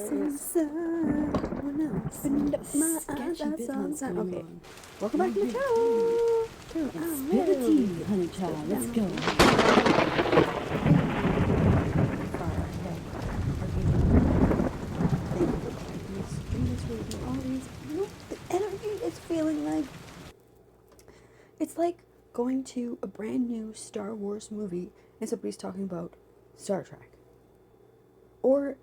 Okay, welcome back to the channel. Spill the tea, honey child. Let's go. The energy is feeling like it's like going to a brand new Star Wars movie and somebody's talking about Star Trek. Or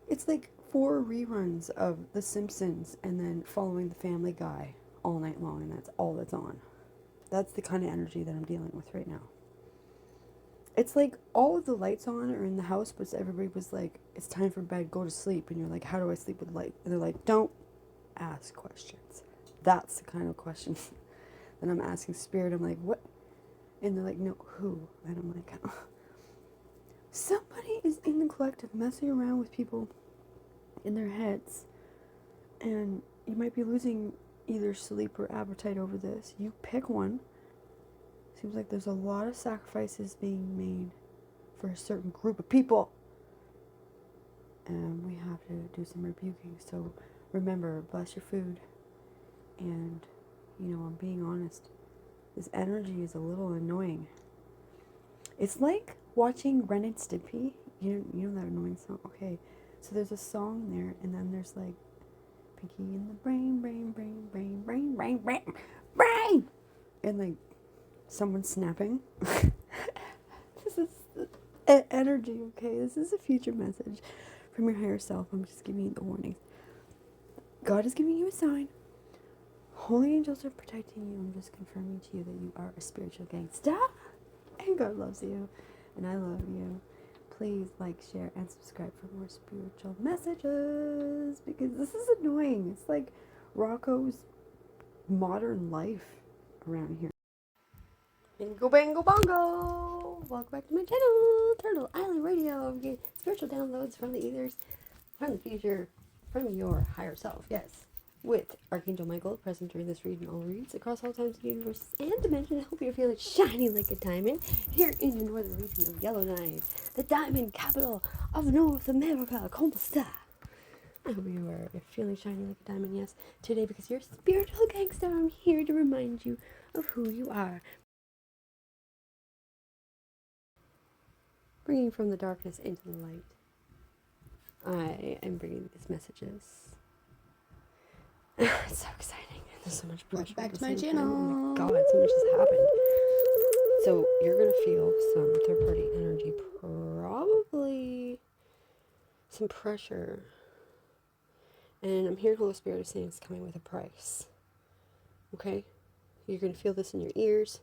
it's like 4 reruns of The Simpsons and then following The Family Guy all night long, and that's all that's on. That's the kind of energy that I'm dealing with right now. It's like all of the lights on are in the house, but everybody was like, it's time for bed, go to sleep. And you're like, how do I sleep with light? And they're like, don't ask questions. That's the kind of question that I'm asking Spirit. I'm like, what? And they're like, no, who? And I'm like, somebody is in the collective messing around with people in their heads, and you might be losing either sleep or appetite over this. You pick one. Seems like there's a lot of sacrifices being made for a certain group of people, and we have to do some rebuking. So remember, bless your food. And I'm being honest, this energy is a little annoying. It's like watching Ren and Stimpy. You know that annoying song? Okay, so there's a song there, and then there's like Pinky in the brain, and like someone snapping. This is energy, okay? This is a future message from your higher self. I'm just giving you the warnings. God is giving you a sign. Holy angels are protecting you. I'm just confirming to you that you are a spiritual gangster. And God loves you. And I love you. Please like, share, and subscribe for more spiritual messages. Because this is annoying. It's like Rocco's modern life around here. Bingo, bango, bongo! Welcome back to my channel, Turtle Island Radio. We get spiritual downloads from the ethers, from the future, from your higher self. Yes. With Archangel Michael present during this reading, all reads across all times, universes, and dimensions. I hope you're feeling shiny like a diamond here in the northern region of Yellowknife, the diamond capital of North America. Como esta? I hope you are feeling shiny like a diamond, yes, today, because you're a spiritual gangster. I'm here to remind you of who you are. Bringing from the darkness into the light. I am bringing these messages. It's so exciting. There's so much pressure. Back to my channel. Oh my God, so much has happened. So you're going to feel some third-party energy, probably some pressure. And I'm hearing Holy Spirit is saying it's coming with a price. Okay? You're going to feel this in your ears.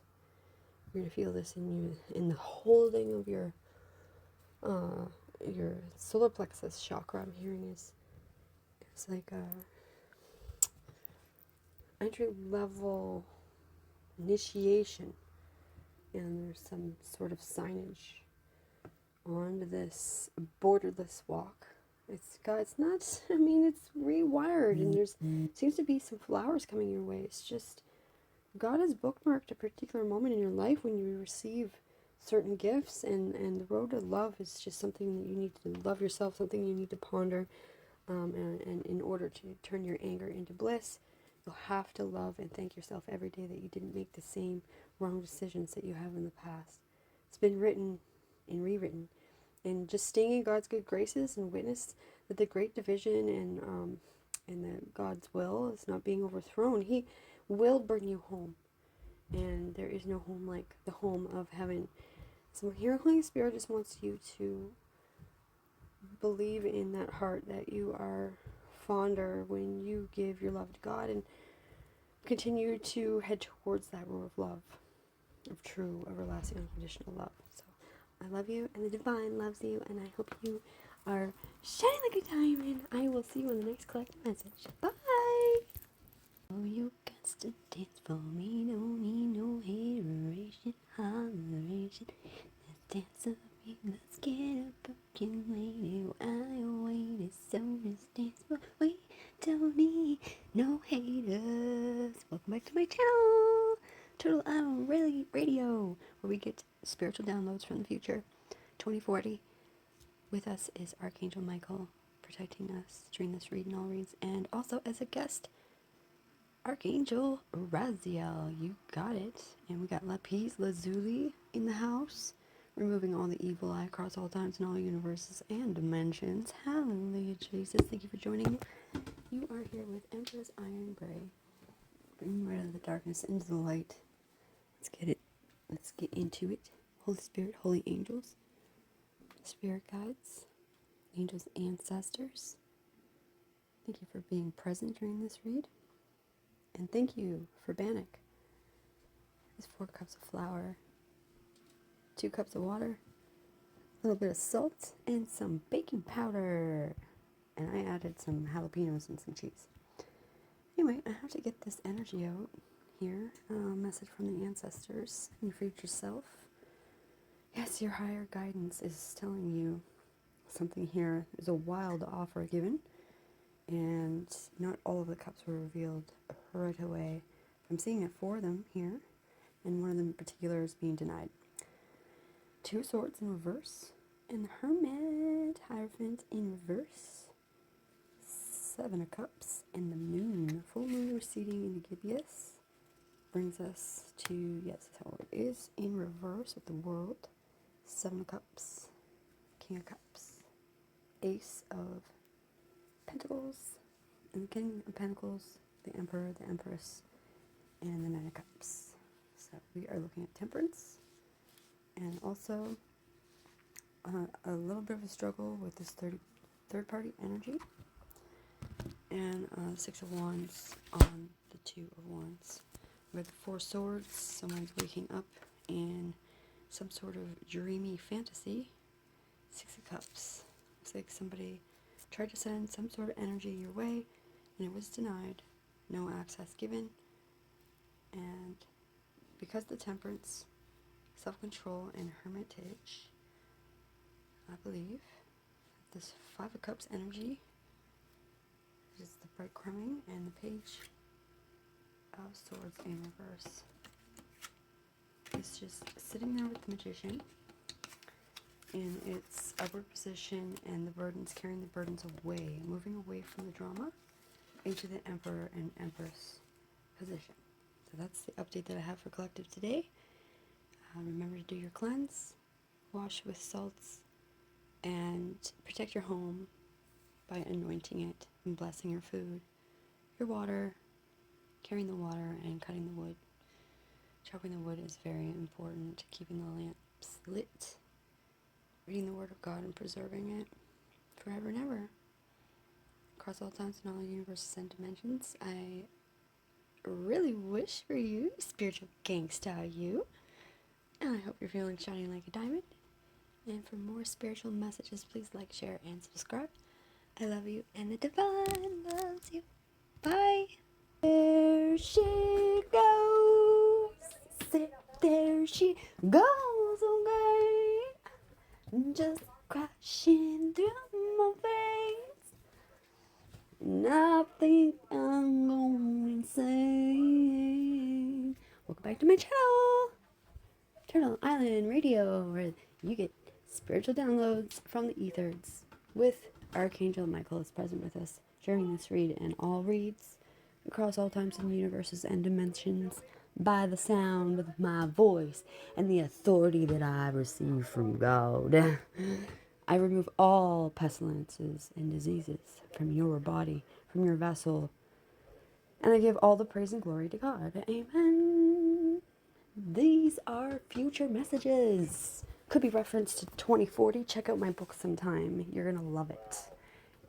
You're going to feel this in the holding of your solar plexus chakra. I'm hearing it's like a entry level initiation, and there's some sort of signage on this borderless walk. It's rewired, and there's seems to be some flowers coming your way. It's just God has bookmarked a particular moment in your life when you receive certain gifts, and the road to love is just something that you need to love yourself, something you need to ponder, and in order to turn your anger into bliss, you'll have to love and thank yourself every day that you didn't make the same wrong decisions that you have in the past. It's been written and rewritten, and just staying in God's good graces and witness that the great division and that God's will is not being overthrown. He will bring you home, and there is no home like the home of heaven. So here, Holy Spirit just wants you to believe in that heart that you are fonder when you give your love to God, and continue to head towards that road of love, of true, everlasting, unconditional love. So I love you, and the divine loves you, and I hope you are shining like a diamond. I will see you on the next collective message. Bye! Oh, you got to dance for me, don't need no hateration, holleration. Let's dance up, let's get up, broken lady. I waited, so let's dance for we don't need no haters. Welcome back to my channel, Turtle Island Radio, where we get spiritual downloads from the future, 2040. With us is Archangel Michael, protecting us during this read and all reads. And also as a guest, Archangel Raziel. You got it. And we got Lapis Lazuli in the house, removing all the evil eye across all times and all universes and dimensions. Hallelujah, Jesus. Thank you for joining me. You are here with Empress Iron Gray, bringing right out of the darkness into the light. Let's get it. Let's get into it. Holy Spirit, holy angels, spirit guides, angels, ancestors. Thank you for being present during this read. And thank you for Bannock. There's 4 cups of flour, 2 cups of water, a little bit of salt, and some baking powder. And I added some jalapenos and some cheese. Anyway, I have to get this energy out here. Message from the ancestors and your future self. Yes, your higher guidance is telling you something here. There's a wild offer given, and not all of the cups were revealed right away. I'm seeing 4 of them here, and one of them in particular is being denied. 2 swords in reverse, and the Hermit, Hierophant in reverse. 7 of cups, and the moon. Full moon receding into Gibeus brings us to, yes, that's how it is, in reverse with the world. 7 of cups, King of cups, Ace of pentacles, and the King of pentacles, the Emperor, the Empress, and the 9 of cups. So we are looking at temperance, and also a little bit of a struggle with this third party energy, and 6 of wands on the 2 of wands. With 4 swords, someone's waking up in some sort of dreamy fantasy. 6 of cups. Looks like somebody tried to send some sort of energy your way, and it was denied. No access given. And because the temperance, self-control, and hermitage, I believe this 5 of cups energy is the breadcrumbing, and the page of swords in reverse. It's just sitting there with the magician in its upward position, and the burdens, carrying the burdens away, moving away from the drama into the Emperor and Empress position. So that's the update that I have for collective today. Remember to do your cleanse, wash with salts, and protect your home by anointing it and blessing your food, your water, carrying the water, and cutting the wood. Chopping the wood is very important, keeping the lamps lit, reading the Word of God and preserving it forever and ever. Across all times and all universes and dimensions, I really wish for you, spiritual gangsta you, and I hope you're feeling shining like a diamond. And for more spiritual messages, please like, share, and subscribe. I love you, and the divine loves you. Bye. There she goes. There she goes away. Just crashing through my veins. And I think I'm going insane. Welcome back to my channel, Turtle Island Radio, where you get spiritual downloads from the ethers with Archangel Michael is present with us during this read and all reads across all times and universes and dimensions by the sound of my voice and the authority that I receive from God. I remove all pestilences and diseases from your body, from your vessel, and I give all the praise and glory to God. Amen. These are future messages. Could be referenced to 2040. Check out my book sometime. You're going to love it.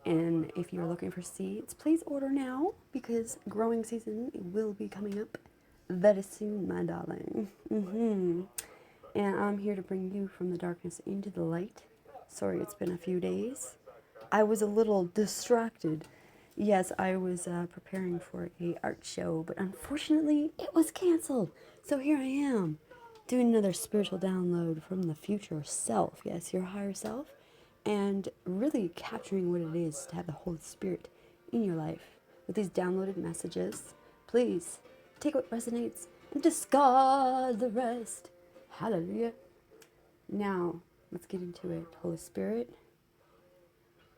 And if you're looking for seeds, please order now, because growing season will be coming up very soon, my darling. And I'm here to bring you from the darkness into the light. Sorry, it's been a few days. I was a little distracted. Yes, I was preparing for a art show, but unfortunately it was canceled. So here I am, doing another spiritual download from the future self. Yes, your higher self. And really capturing what it is to have the Holy Spirit in your life with these downloaded messages. Please take what resonates and discard the rest. Hallelujah. Now, let's get into it. Holy Spirit,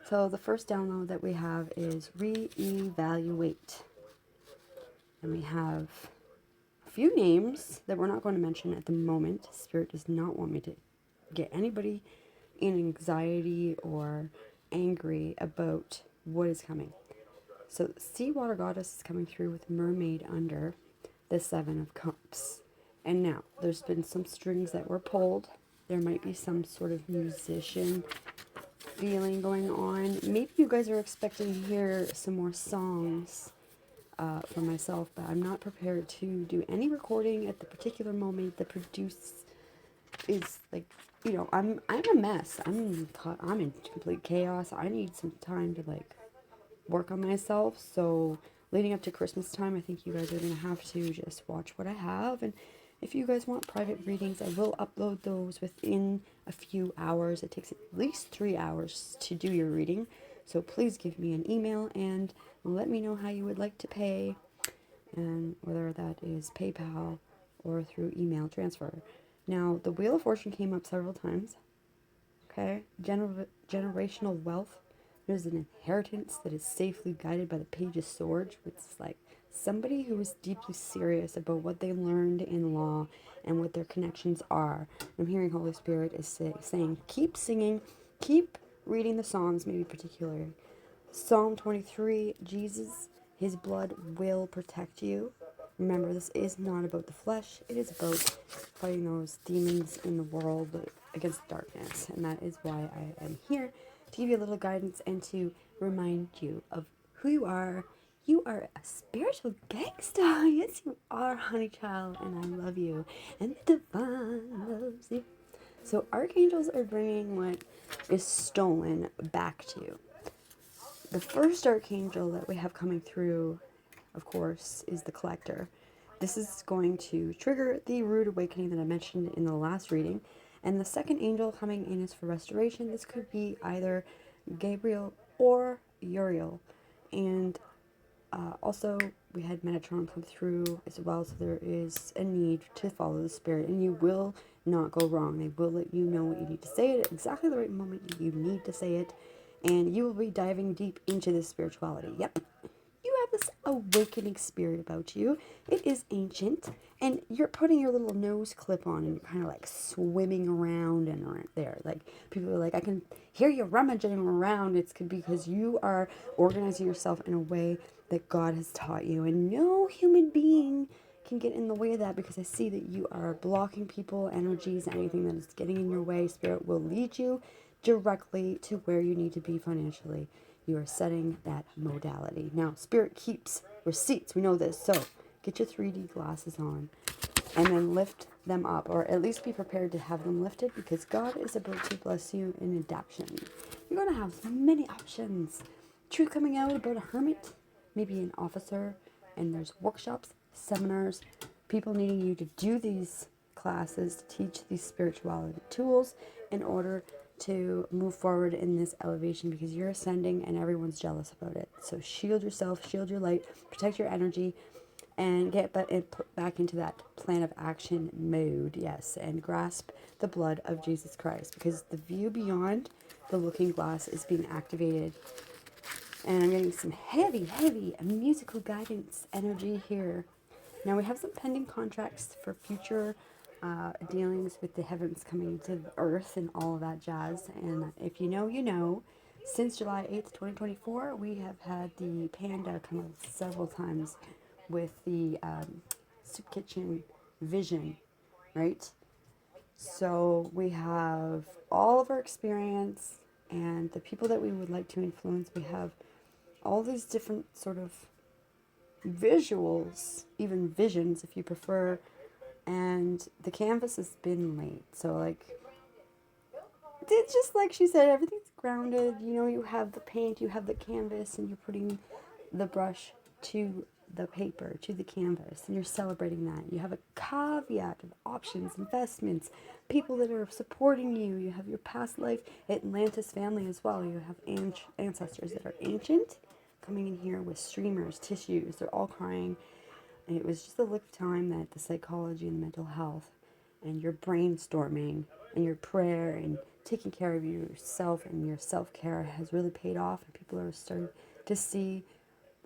So the first download that we have is reevaluate. And we have a few names that we're not going to mention at the moment. Spirit does not want me to get anybody in anxiety or angry about what is coming. So Seawater Goddess is coming through with Mermaid under the Seven of Cups. And now, there's been some strings that were pulled. There might be some sort of musician feeling going on. Maybe you guys are expecting to hear some more songs for myself, but I'm not prepared to do any recording at the particular moment. The produce is like, I'm a mess. I'm in complete chaos. I need some time to like work on myself. So leading up to Christmas time, I think you guys are gonna have to just watch what I have. And if you guys want private readings, I will upload those within a few hours. It takes at least 3 hours to do your reading. So please give me an email and let me know how you would like to pay, and whether that is PayPal or through email transfer. Now, the Wheel of Fortune came up several times. Okay, generational wealth. There's an inheritance that is safely guided by the Page of Swords, which is like somebody who is deeply serious about what they learned in law and what their connections are. I'm hearing Holy Spirit is saying, keep singing, keep reading the Psalms, maybe particularly. Psalm 23, Jesus, his blood will protect you. Remember, this is not about the flesh. It is about fighting those demons in the world against darkness. And that is why I am here, to give you a little guidance and to remind you of who you are. You are a spiritual gangster. Yes, you are, honey child. And I love you. And the divine loves you. So archangels are bringing what is stolen back to you. The first archangel that we have coming through, of course, is the Collector. This is going to trigger the rude awakening that I mentioned in the last reading. And the second angel coming in is for restoration. This could be either Gabriel or Uriel. And also, we had Metatron come through as well, so there is a need to follow the Spirit, and you will not go wrong. They will let you know what you need to say at exactly the right moment you need to say it, and you will be diving deep into this spirituality. Yep. You have this awakening spirit about you. It is ancient, and you're putting your little nose clip on, and you're kind of like swimming around and around there. Like, people are like, I can hear you rummaging around. It's because you are organizing yourself in a way that God has taught you, and no human being can get in the way of that, because I see that you are blocking people, energies, anything that is getting in your way. Spirit will lead you directly to where you need to be financially. You are setting that modality. Now, Spirit keeps receipts. We know this. So get your 3D glasses on and then lift them up, or at least be prepared to have them lifted, because God is about to bless you in adaptation. You're going to have so many options. Truth coming out about a hermit, maybe an officer, and there's workshops, seminars, people needing you to do these classes to teach these spirituality tools in order to move forward in this elevation, because you're ascending and everyone's jealous about it. So shield yourself, shield your light, protect your energy, and get back into that plan of action mode. Yes, and grasp the blood of Jesus Christ, because the view beyond the looking glass is being activated. And I'm getting some heavy musical guidance energy here. Now we have some pending contracts for future dealings with the heavens coming to the earth and all of that jazz. And if you know, you know. Since July 8th, 2024, we have had the panda come up several times with the soup kitchen vision, right? So we have all of our experience and the people that we would like to influence. We have all these different sort of visuals, even visions if you prefer, and the canvas has been laid. So like, it's just like she said, everything's grounded. You know, you have the paint, you have the canvas, and you're putting the brush to the paper, to the canvas, and you're celebrating that. You have a caveat of options, investments, people that are supporting you. You have your past life Atlantis family as well. You have ancestors that are ancient coming in here with streamers, tissues. They're all crying. And it was just a look of time that the psychology and mental health and your brainstorming and your prayer and taking care of yourself and your self-care has really paid off, and people are starting to see,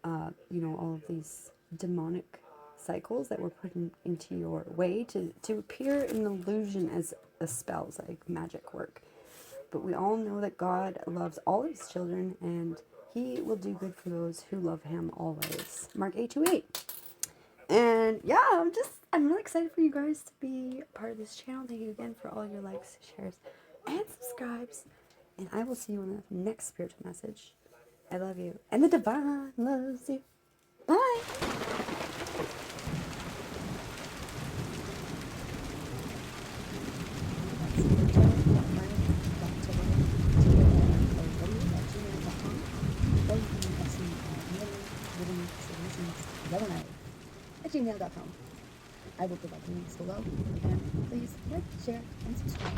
all of these demonic cycles that were put into your way to appear an illusion as a spells, like magic work. But we all know that God loves all of his children, and he will do good for those who love him always. Mark 8:28. And yeah, I'm really excited for you guys to be a part of this channel. Thank you again for all your likes, shares, and subscribes. And I will see you on the next spiritual message. I love you. And the divine loves you. Bye. Gmail.com. I will provide the links below. And please like, share, and subscribe.